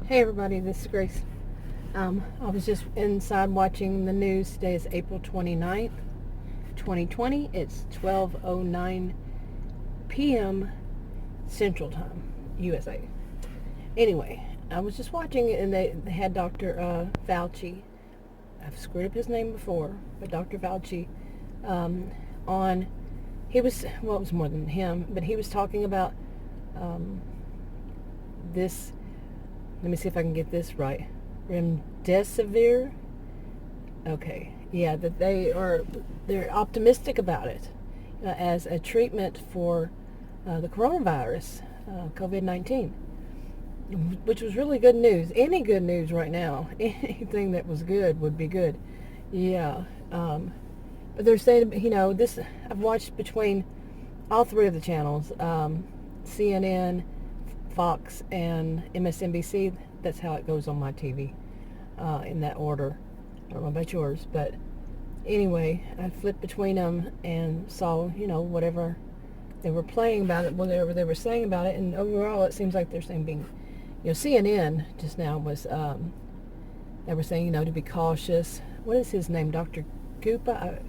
Hey everybody, this is Grace. I was just inside watching the news. Today is April 29th, 2020. It's 12:09 p.m. Central Time, USA. Anyway, I was just watching and they had Dr. Fauci. I've screwed up his name before, but Dr. Fauci on. He was, well, it was more than him, but he was talking about this. Let me see if I can get this right. Remdesivir. Okay, yeah, that they're optimistic about it as a treatment for the coronavirus, COVID-19, which was really good news. Any good news right now, anything that was good would be good. Yeah, but they're saying, this. I've watched between all three of the channels, CNN, Fox, and MSNBC. That's how it goes on my TV, in that order. I don't know about yours, but anyway, I flipped between them and saw, whatever they were playing about it, whatever they were saying about it, and overall it seems like they're saying CNN just now was, they were saying, to be cautious. What is his name? Dr. Koopa?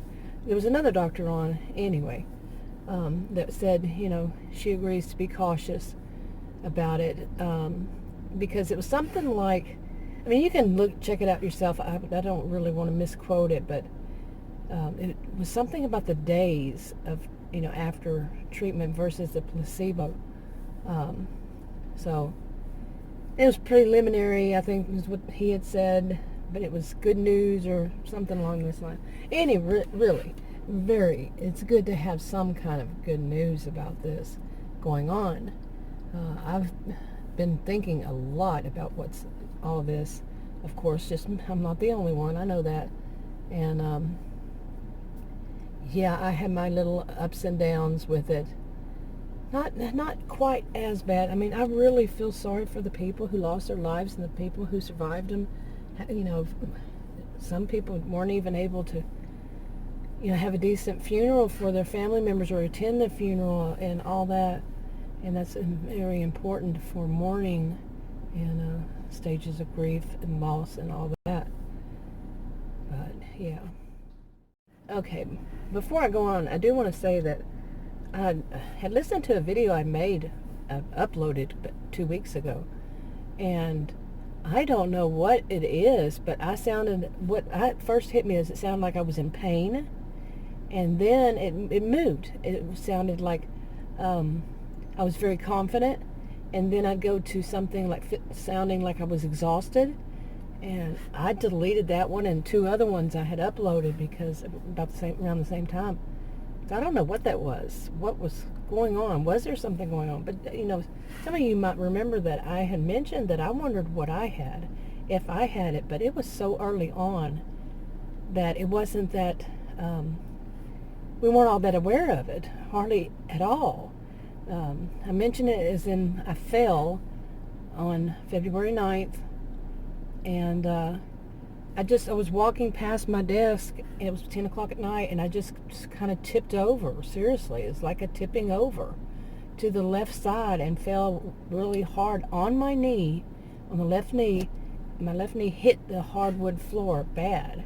There was another doctor on, anyway, that said, she agrees to be cautious about it, because it was something like, you can check it out yourself. I don't really want to misquote it, but it was something about the days of, after treatment versus the placebo. So it was preliminary, I think was what he had said, but it was good news or something along this line. Really, it's good to have some kind of good news about this going on. I've been thinking a lot about what's all this. Of course, I'm not the only one. I know that. And yeah, I had my little ups and downs with it. Not quite as bad. I really feel sorry for the people who lost their lives and the people who survived them. Some people weren't even able to, have a decent funeral for their family members or attend the funeral and all that. And that's very important for mourning and stages of grief and loss and all that. But yeah. Okay, before I go on, I do want to say that I had listened to a video I made, uploaded 2 weeks ago, and I don't know what it is, but what first hit me is it sounded like I was in pain, and then it moved. It sounded like I was very confident, and then I'd go to something like sounding like I was exhausted, and I deleted that one and 2 other ones I had uploaded because around the same time. I don't know what that was. What was going on? Was there something going on? But some of you might remember that I had mentioned that I wondered what I had, if I had it, but it was so early on that it wasn't that we weren't all that aware of it, hardly at all. I mentioned it as in I fell on February 9th, and I was walking past my desk, and it was 10 o'clock at night, and I just kind of tipped over. Seriously, it's like a tipping over to the left side and fell really hard on my knee, on the left knee. My left knee hit the hardwood floor bad,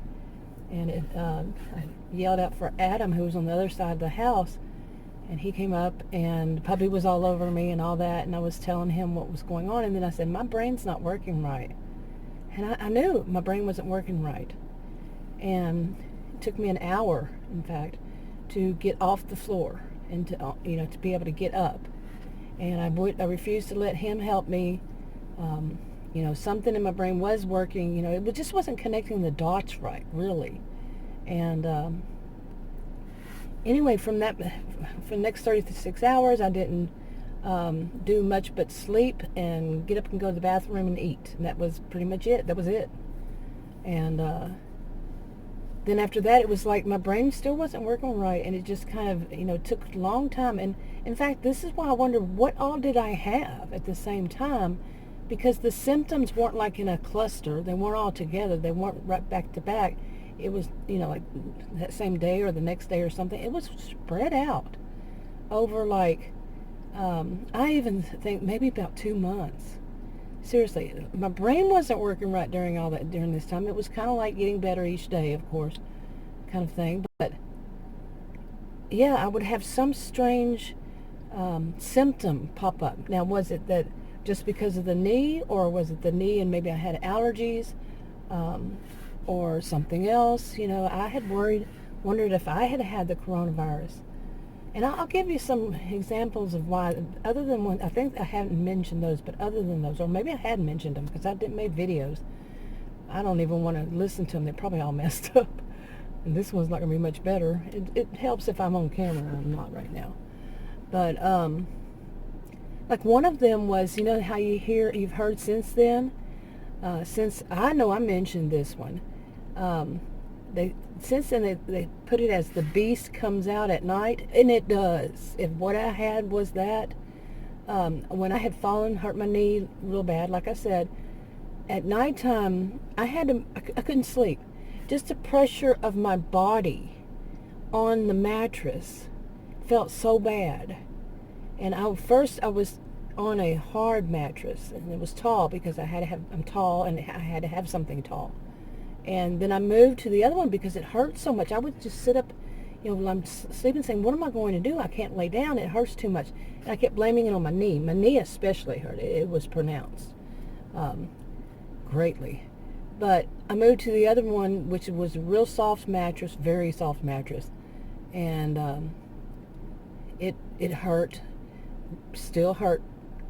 and I yelled out for Adam, who was on the other side of the house. And he came up, and the puppy was all over me and all that, and I was telling him what was going on, and then I said, my brain's not working right. And I knew my brain wasn't working right. And it took me an hour, in fact, to get off the floor and to be able to get up. And I refused to let him help me. Something in my brain was working. It just wasn't connecting the dots right, really. And anyway, for the next 36 hours, I didn't do much but sleep and get up and go to the bathroom and eat. And that was pretty much it. That was it. And then after that, it was like my brain still wasn't working right. And it just kind of, took a long time. And in fact, this is why I wonder what all did I have at the same time, because the symptoms weren't like in a cluster. They weren't all together. They weren't right back to back. It was, like that same day or the next day or something. It was spread out over like, I even think maybe about 2 months. seriously, my brain wasn't working right during all that, during this time. It was kind of like getting better each day, of course, kind of thing. But yeah, I would have some strange symptom pop up. Now, was it that just because of the knee, or was it the knee and maybe I had allergies, or something else? You know, I had wondered if I had had the coronavirus. And I'll give you some examples of why, other than one. I think I haven't mentioned those, but other than those, or maybe I had mentioned them because I didn't make videos. I don't even want to listen to them. They're probably all messed up. And this one's not going to be much better. It helps if I'm on camera. I'm not right now. But, like one of them was, you know how you've heard since then? Since I know I mentioned this one. Since then they put it as the beast comes out at night, and it does. If what I had was that, when I had hurt my knee real bad, like I said, at nighttime I couldn't sleep. Just the pressure of my body on the mattress felt so bad. And first I was on a hard mattress, and it was tall because I'm tall and I had to have something tall. And then I moved to the other one because it hurt so much. I would just sit up, while I'm sleeping, saying, what am I going to do? I can't lay down. It hurts too much. And I kept blaming it on my knee. My knee especially hurt. It was pronounced greatly. But I moved to the other one, which was a real soft mattress, very soft mattress. And it hurt, still hurt,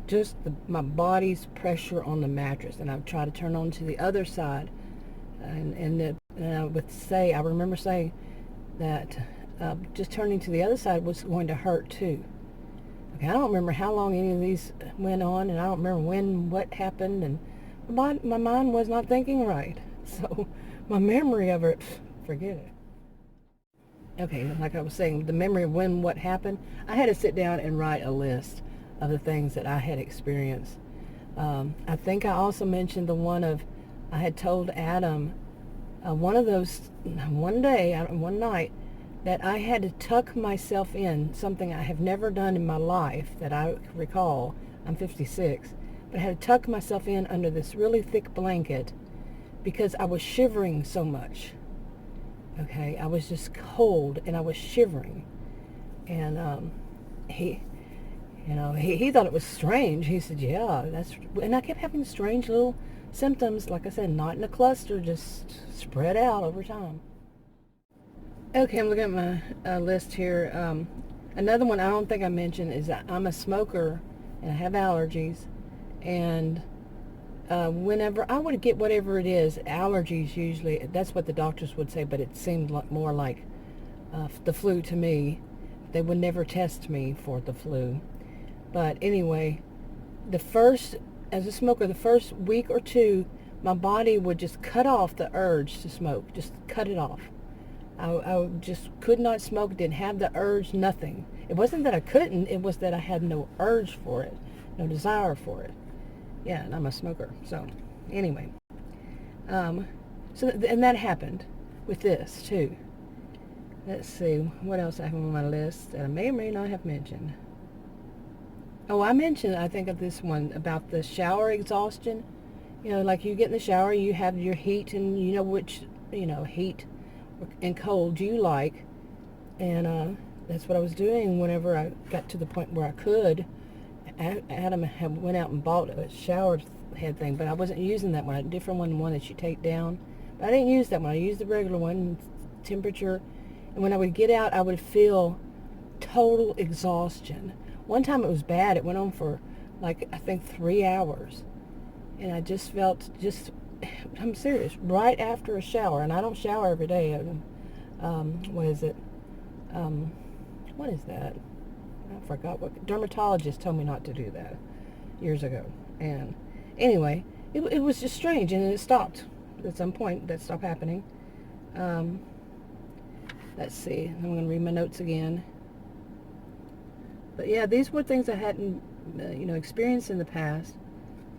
just my body's pressure on the mattress. And I would try to turn on to the other side. And I would say, I remember saying that just turning to the other side was going to hurt too. Okay, I don't remember how long any of these went on, and I don't remember what happened, and my mind was not thinking right. So my memory of it, forget it. Okay, like I was saying, the memory of what happened, I had to sit down and write a list of the things that I had experienced. I think I also mentioned the one of, I had told Adam one night, that I had to tuck myself in, something I have never done in my life that I recall. I'm 56, but I had to tuck myself in under this really thick blanket because I was shivering so much. Okay, I was just cold and I was shivering. And he thought it was strange. He said, yeah, and I kept having strange little symptoms, like I said, not in a cluster, just spread out over time. Okay, I'm looking at my list here. Another one I don't think I mentioned is that I'm a smoker and I have allergies. And whenever I would get whatever it is, allergies usually, that's what the doctors would say, but it seemed more like the flu to me. They would never test me for the flu. But anyway, as a smoker, the first week or two, my body would just cut off the urge to smoke, just cut it off. I just could not smoke, didn't have the urge, nothing. It wasn't that I couldn't, it was that I had no urge for it, no desire for it. Yeah, and I'm a smoker. So anyway, and that happened with this too. Let's see, what else I have on my list that I may or may not have mentioned. Oh, I mentioned, I think, of this one about the shower exhaustion. Like you get in the shower, you have your heat, and you know which, heat and cold you like. And that's what I was doing whenever I got to the point where I could. Adam had went out and bought a shower head thing, but I wasn't using that one. A different one that you take down. But I didn't use that one. I used the regular one, temperature. And when I would get out, I would feel total exhaustion. One time it was bad. It went on for, like, I think 3 hours. And I just felt, I'm serious, right after a shower. And I don't shower every day. What is it? What is that? I forgot what. Dermatologist told me not to do that years ago. And anyway, it was just strange. And then it stopped. At some point, that stopped happening. Let's see. I'm going to read my notes again. But yeah, these were things I hadn't, experienced in the past.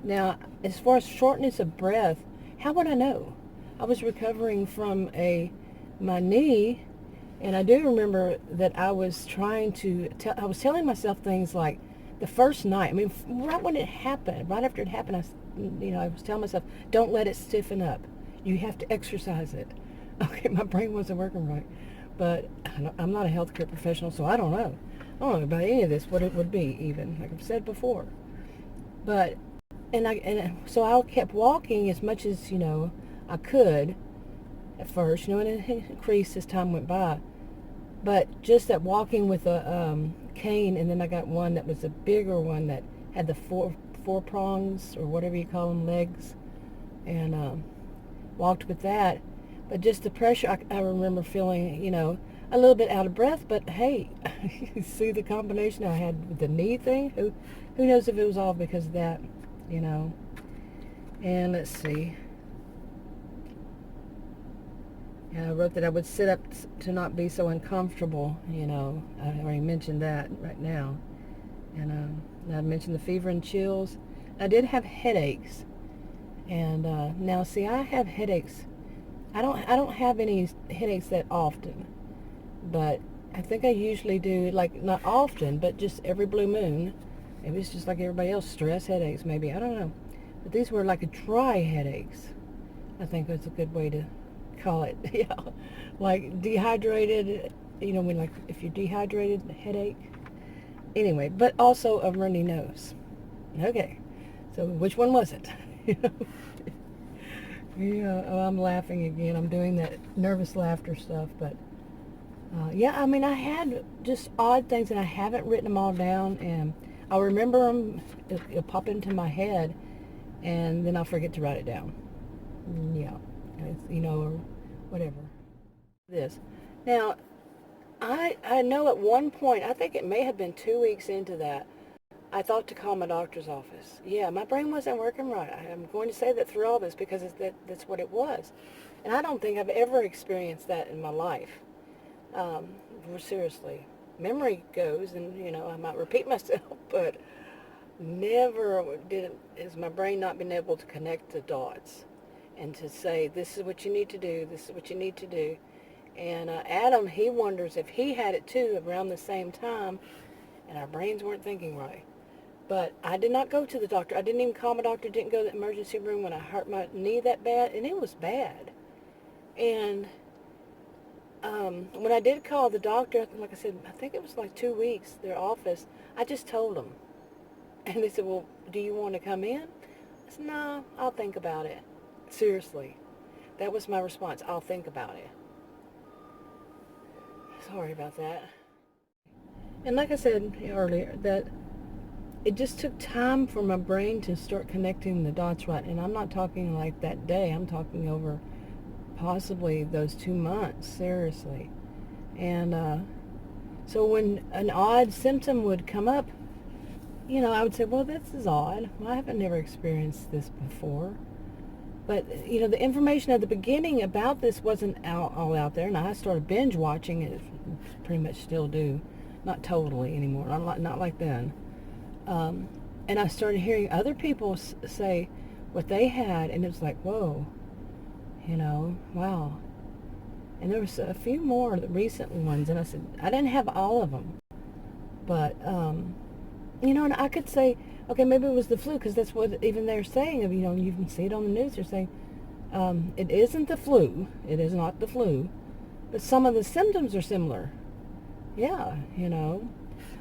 Now, as far as shortness of breath, how would I know? I was recovering from my knee, and I do remember that I was I was telling myself things like, the first night, I mean, right when it happened, right after it happened, I was telling myself, don't let it stiffen up. You have to exercise it. Okay, my brain wasn't working right. But I'm not a healthcare professional, so I don't know. I don't know about any of this, what it would be even, like I've said before. But, so I kept walking as much as, I could at first, and it increased as time went by. But just that walking with a cane, and then I got one that was a bigger one that had the four prongs, or whatever you call them, legs, and walked with that. But just the pressure, I remember feeling, a little bit out of breath. But hey, you see the combination I had with the knee thing? Who knows if it was all because of that, And let's see. Yeah, I wrote that I would sit up to not be so uncomfortable, I already mentioned that right now. And I mentioned the fever and chills. I did have headaches. And now, see, I have headaches. I don't have any headaches that often. But I think I usually do, like, not often, but just every blue moon. Maybe it's just like everybody else, stress headaches, maybe. I don't know. But these were like dry headaches. I think that's a good way to call it. Yeah, like dehydrated, when if you're dehydrated, headache. Anyway, but also a runny nose. Okay, so which one was it? Yeah, oh, I'm laughing again. I'm doing that nervous laughter stuff, but yeah, I mean, I had just odd things, and I haven't written them all down, and I'll remember them. It'll pop into my head, and then I'll forget to write it down. Yeah, or whatever. This. Now, I know at one point, I think it may have been 2 weeks into that, I thought to call my doctor's office. Yeah, my brain wasn't working right. I'm going to say that through all this because that's what it was. And I don't think I've ever experienced that in my life. Seriously. Memory goes, and, I might repeat myself, but never has my brain not been able to connect the dots and to say, this is what you need to do, this is what you need to do. And Adam, he wonders if he had it too around the same time, and our brains weren't thinking right. But I did not go to the doctor. I didn't even call my doctor, didn't go to the emergency room when I hurt my knee that bad, and it was bad. And when I did call the doctor, like I said, I think it was like 2 weeks, their office, I just told them. And they said, well, do you want to come in? I said, no, I'll think about it. Seriously. That was my response. I'll think about it. Sorry about that. And like I said earlier, that it just took time for my brain to start connecting the dots right. And I'm not talking like that day. I'm talking over possibly those 2 months, seriously. And so when an odd symptom would come up, I would say, well, this is odd. Well, I haven't never experienced this before. But, the information at the beginning about this wasn't all out there. And I started binge watching it, pretty much still do. Not totally anymore, not like then. And I started hearing other people say what they had, and it was like, whoa, wow. And there was a few more recent ones, and I said, I didn't have all of them. But, and I could say, okay, maybe it was the flu, because that's what even they're saying. You can see it on the news. They're saying, it isn't the flu. It is not the flu. But some of the symptoms are similar. Yeah,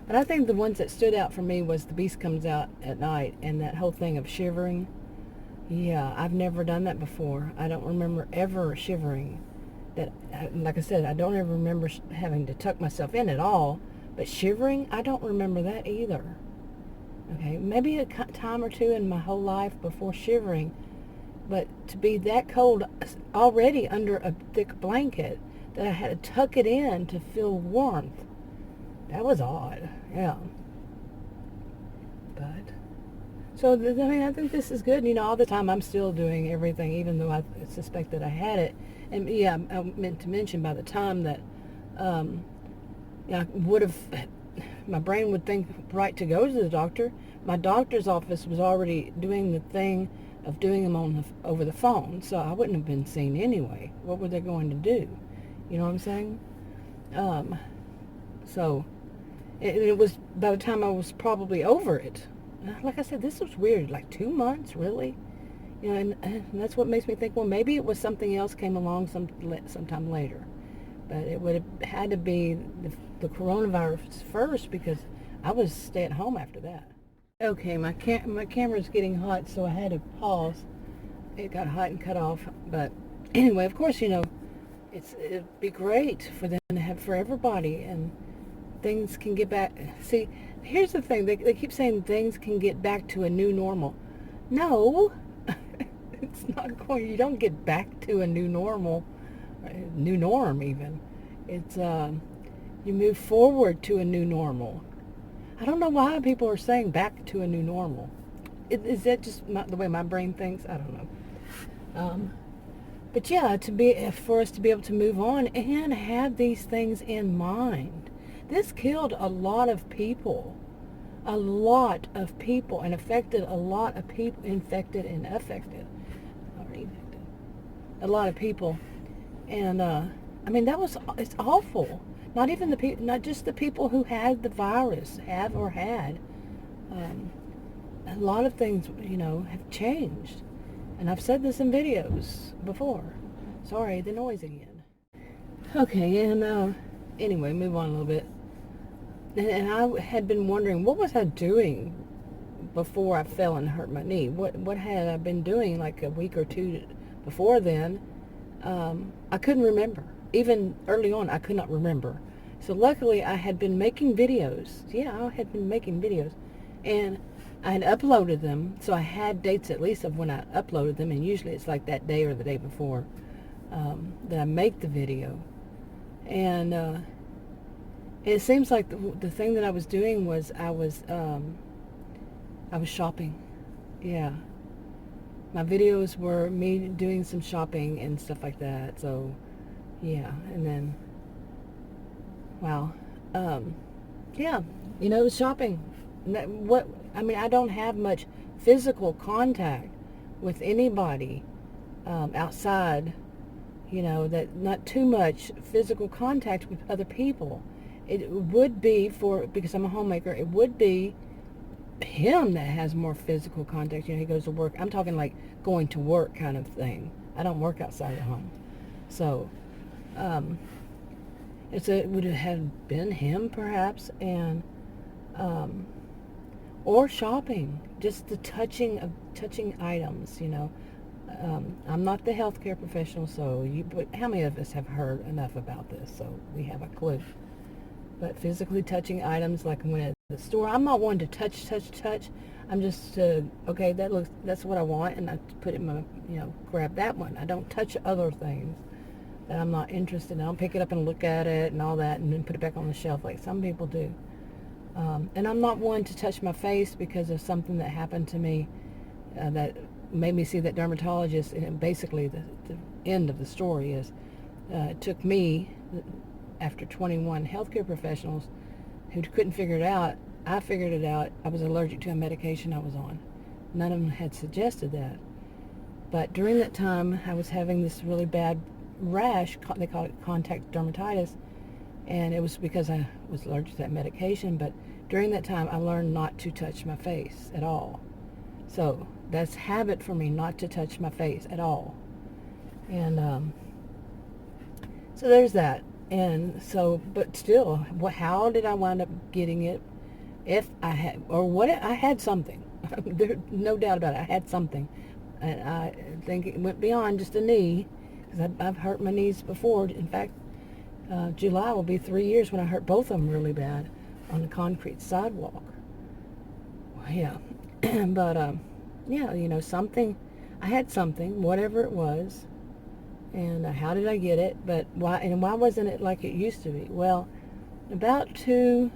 But I think the ones that stood out for me was the beast comes out at night, and that whole thing of shivering. Yeah, I've never done that before. I don't remember ever shivering. That, like I said, I don't ever remember having to tuck myself in at all. But shivering, I don't remember that either. Okay, maybe a time or two in my whole life before shivering. But to be that cold already under a thick blanket that I had to tuck it in to feel warmth, that was odd. Yeah. But, so, I think this is good. All the time I'm still doing everything, even though I suspect that I had it. And, yeah, I meant to mention by the time that, I would have, my brain would think right to go to the doctor. My doctor's office was already doing the thing of doing them over the phone, so I wouldn't have been seen anyway. What were they going to do? You know what I'm saying? So, It was by the time I was probably over it. Like I said, this was weird. Like 2 months, really? And that's what makes me think, well, maybe it was something else came along sometime later. But it would have had to be the coronavirus first, because I was stay at home after that. Okay, my camera's getting hot, so I had to pause. It got hot and cut off. But anyway, of course, it'd be great for them to have for everybody, and things can get back. See, here's the thing. They keep saying things can get back to a new normal. No, it's not going. You don't get back to a new normal, new norm even. It's you move forward to a new normal. I don't know why people are saying back to a new normal. Is that just the way my brain thinks? I don't know. But yeah, for us to be able to move on and have these things in mind. This killed a lot of people, and affected a lot of people, infected and affected, a lot of people. And I mean, it's awful. Not just the people who had the virus, have or had. A lot of things, have changed. And I've said this in videos before. Sorry, the noise again. Okay, and anyway, move on a little bit. And I had been wondering, what was I doing before I fell and hurt my knee? What had I been doing like a week or two before then? I couldn't remember. Even early on, I could not remember. So luckily, I had been making videos. Yeah, I had been making videos. And I had uploaded them, so I had dates at least of when I uploaded them, and usually it's like that day or the day before that I make the video. And it seems like the thing that I was doing was I was shopping. Yeah. My videos were me doing some shopping and stuff like that. So, yeah. And then, wow. Yeah. It was shopping. I don't have much physical contact with anybody outside. That not too much physical contact with other people. It would be because I'm a homemaker, it would be him that has more physical contact. He goes to work. I'm talking like going to work kind of thing. I don't work outside the home. So, it would have been him perhaps, and, or shopping, just the touching items, I'm not the healthcare professional, but how many of us have heard enough about this so we have a clue? But physically touching items, like when at the store, I'm not one to touch. I'm just, okay, that's what I want, and I put it in my, grab that one. I don't touch other things that I'm not interested in. I don't pick it up and look at it and all that and then put it back on the shelf like some people do. And I'm not one to touch my face because of something that happened to me that made me see that dermatologist. And basically the end of the story is it took me, after 21 healthcare professionals who couldn't figure it out, I figured it out. I was allergic to a medication I was on. None of them had suggested that. But during that time, I was having this really bad rash. They call it contact dermatitis. And it was because I was allergic to that medication. But during that time, I learned not to touch my face at all. So that's habit for me, not to touch my face at all. And so there's that. And so, but still, how did I wind up getting it? If I had, or what, I had something. There's no doubt about it. I had something. And I think it went beyond just a knee, because I've hurt my knees before. In fact, July will be 3 years when I hurt both of them really bad on the concrete sidewalk. Well, yeah. But, yeah, something, I had something, whatever it was. And how did I get it? But why wasn't it like it used to be? Well, about Adam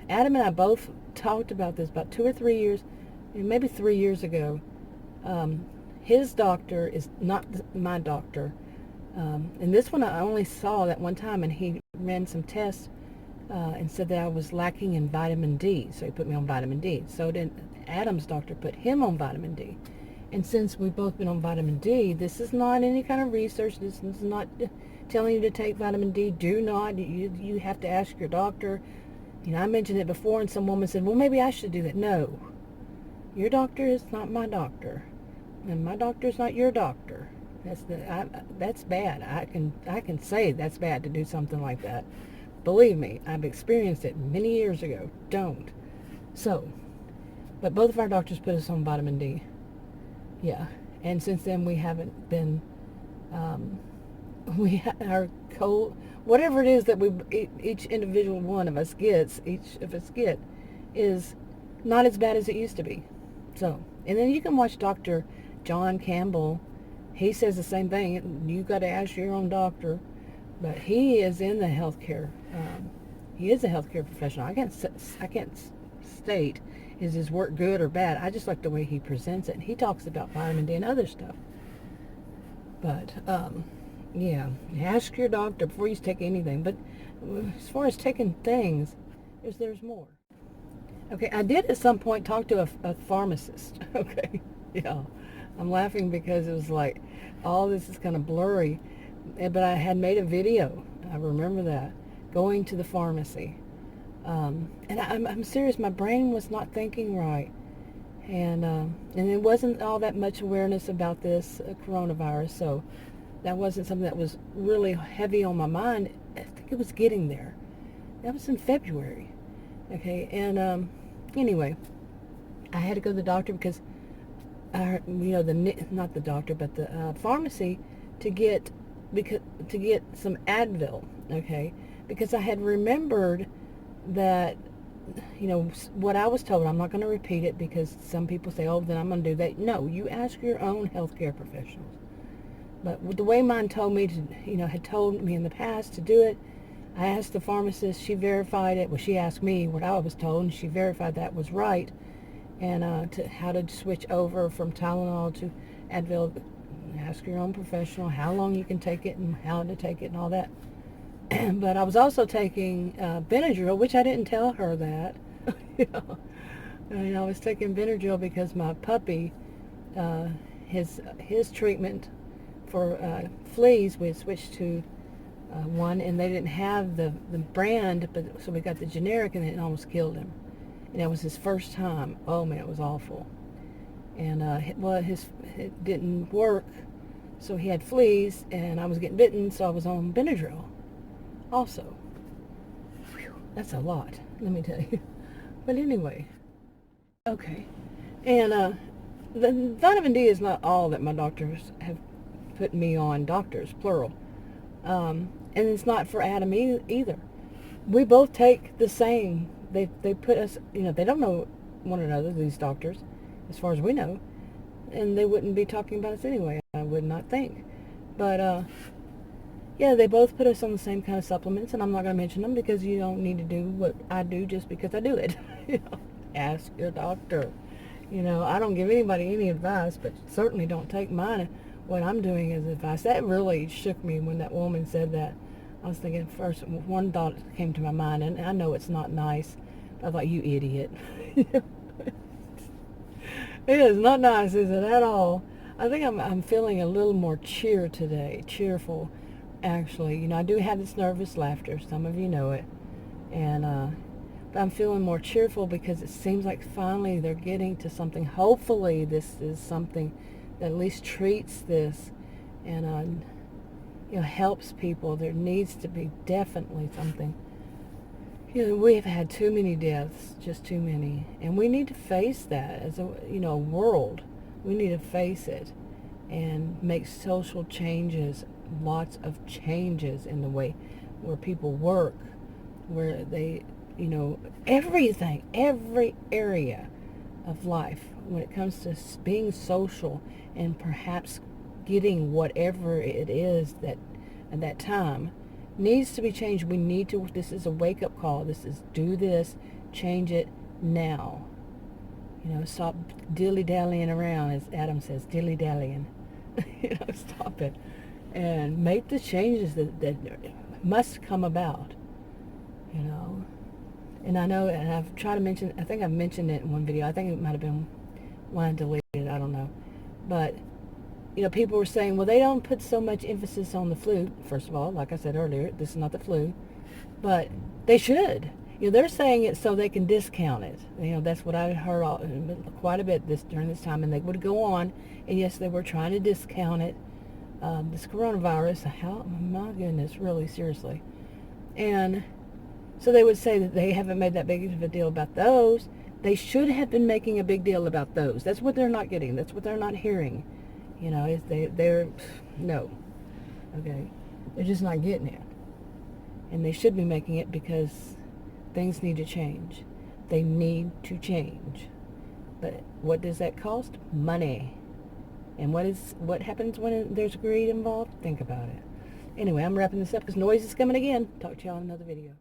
and I both talked about this about 2 or 3 years, maybe 3 years ago. His doctor is not my doctor. And this one I only saw that one time, and he ran some tests and said that I was lacking in vitamin D. So he put me on vitamin D. So then Adam's doctor put him on vitamin D. And since we've both been on vitamin D, this is not any kind of research. This is not telling you to take vitamin D. Do not. You have to ask your doctor. I mentioned it before, and some woman said, well, maybe I should do that. No. Your doctor is not my doctor, and my doctor is not your doctor. That's bad. I can say that's bad to do something like that. Believe me, I've experienced it many years ago. Don't. So, but both of our doctors put us on vitamin D. Yeah, and since then we haven't been. Our cold, whatever it is that each individual one of us gets, is not as bad as it used to be. So, and then you can watch Dr. John Campbell. He says the same thing. You got to ask your own doctor, but he is in the healthcare. He is a healthcare professional. I can't state is his work good or bad. I just like the way he presents it. He talks about vitamin D and other stuff. But yeah, ask your doctor before you take anything. But as far as taking things, there's more. Okay, I did at some point talk to a pharmacist. Okay, yeah. I'm laughing because it was like, all this is kind of blurry. But I had made a video. I remember that. Going to the pharmacy. And I'm serious. My brain was not thinking right. And it wasn't all that much awareness about this coronavirus. So that wasn't something that was really heavy on my mind. I think it was getting there. That was in February. Okay, and anyway, I had to go to the doctor because, not the doctor, but the pharmacy to get some Advil. Okay, because I had remembered that, what I was told. I'm not going to repeat it because some people say, oh, then I'm going to do that. No, you ask your own healthcare professionals. But the way mine told me to, had told me in the past to do it, I asked the pharmacist, she verified it. Well, she asked me what I was told, and she verified that was right. And how to switch over from Tylenol to Advil. Ask your own professional how long you can take it and how to take it and all that. But I was also taking Benadryl, which I didn't tell her that. I was taking Benadryl because my puppy, his treatment for fleas, we had switched to one, and they didn't have the brand, so we got the generic, and it almost killed him. And that was his first time. Oh man, it was awful. And it didn't work, so he had fleas, and I was getting bitten, so I was on Benadryl. Also, whew, that's a lot, let me tell you. But anyway, okay. And the vitamin D is not all that my doctors have put me on. Doctors, plural. And it's not for Adam either. We both take the same. They put us, they don't know one another, these doctors, as far as we know. And they wouldn't be talking about us anyway, I would not think. But, yeah, they both put us on the same kind of supplements, and I'm not going to mention them because you don't need to do what I do just because I do it. Ask your doctor. I don't give anybody any advice, but certainly don't take mine. What I'm doing is advice. That really shook me when that woman said that. I was thinking first, one thought came to my mind, and I know it's not nice. But I thought, you idiot. It is not nice, is it, at all? I think I'm feeling a little more cheerful, actually. I do have this nervous laughter. Some of you know it. And but I'm feeling more cheerful because it seems like finally they're getting to something. Hopefully this is something that at least treats this and helps people. There needs to be definitely something. We've had too many deaths, just too many, and we need to face that as a world. We need to face it and make social changes, lots of changes in the way where people work, where they, everything, every area of life when it comes to being social and perhaps getting whatever it is that at that time needs to be changed. We need to, this is a wake-up call. This is do this, change it now. Stop dilly-dallying around, as Adam says, dilly-dallying. Stop it. And make the changes that must come about. And I know, and I've tried to mention, I think I've mentioned it in one video. I think it might have been one I deleted, I don't know. But people were saying, well, they don't put so much emphasis on the flu. First of all, like I said earlier, this is not the flu, but they should. They're saying it so they can discount it. That's what I heard quite a bit during this time, and they would go on, and yes, they were trying to discount it. This coronavirus, my goodness, really, seriously. And so they would say that they haven't made that big of a deal about those. They should have been making a big deal about those. That's what they're not getting. That's what they're not hearing. They're no. Okay. They're just not getting it. And they should be making it because things need to change. They need to change. But what does that cost? Money. And what happens when there's greed involved? Think about it. Anyway, I'm wrapping this up because noise is coming again. Talk to y'all in another video.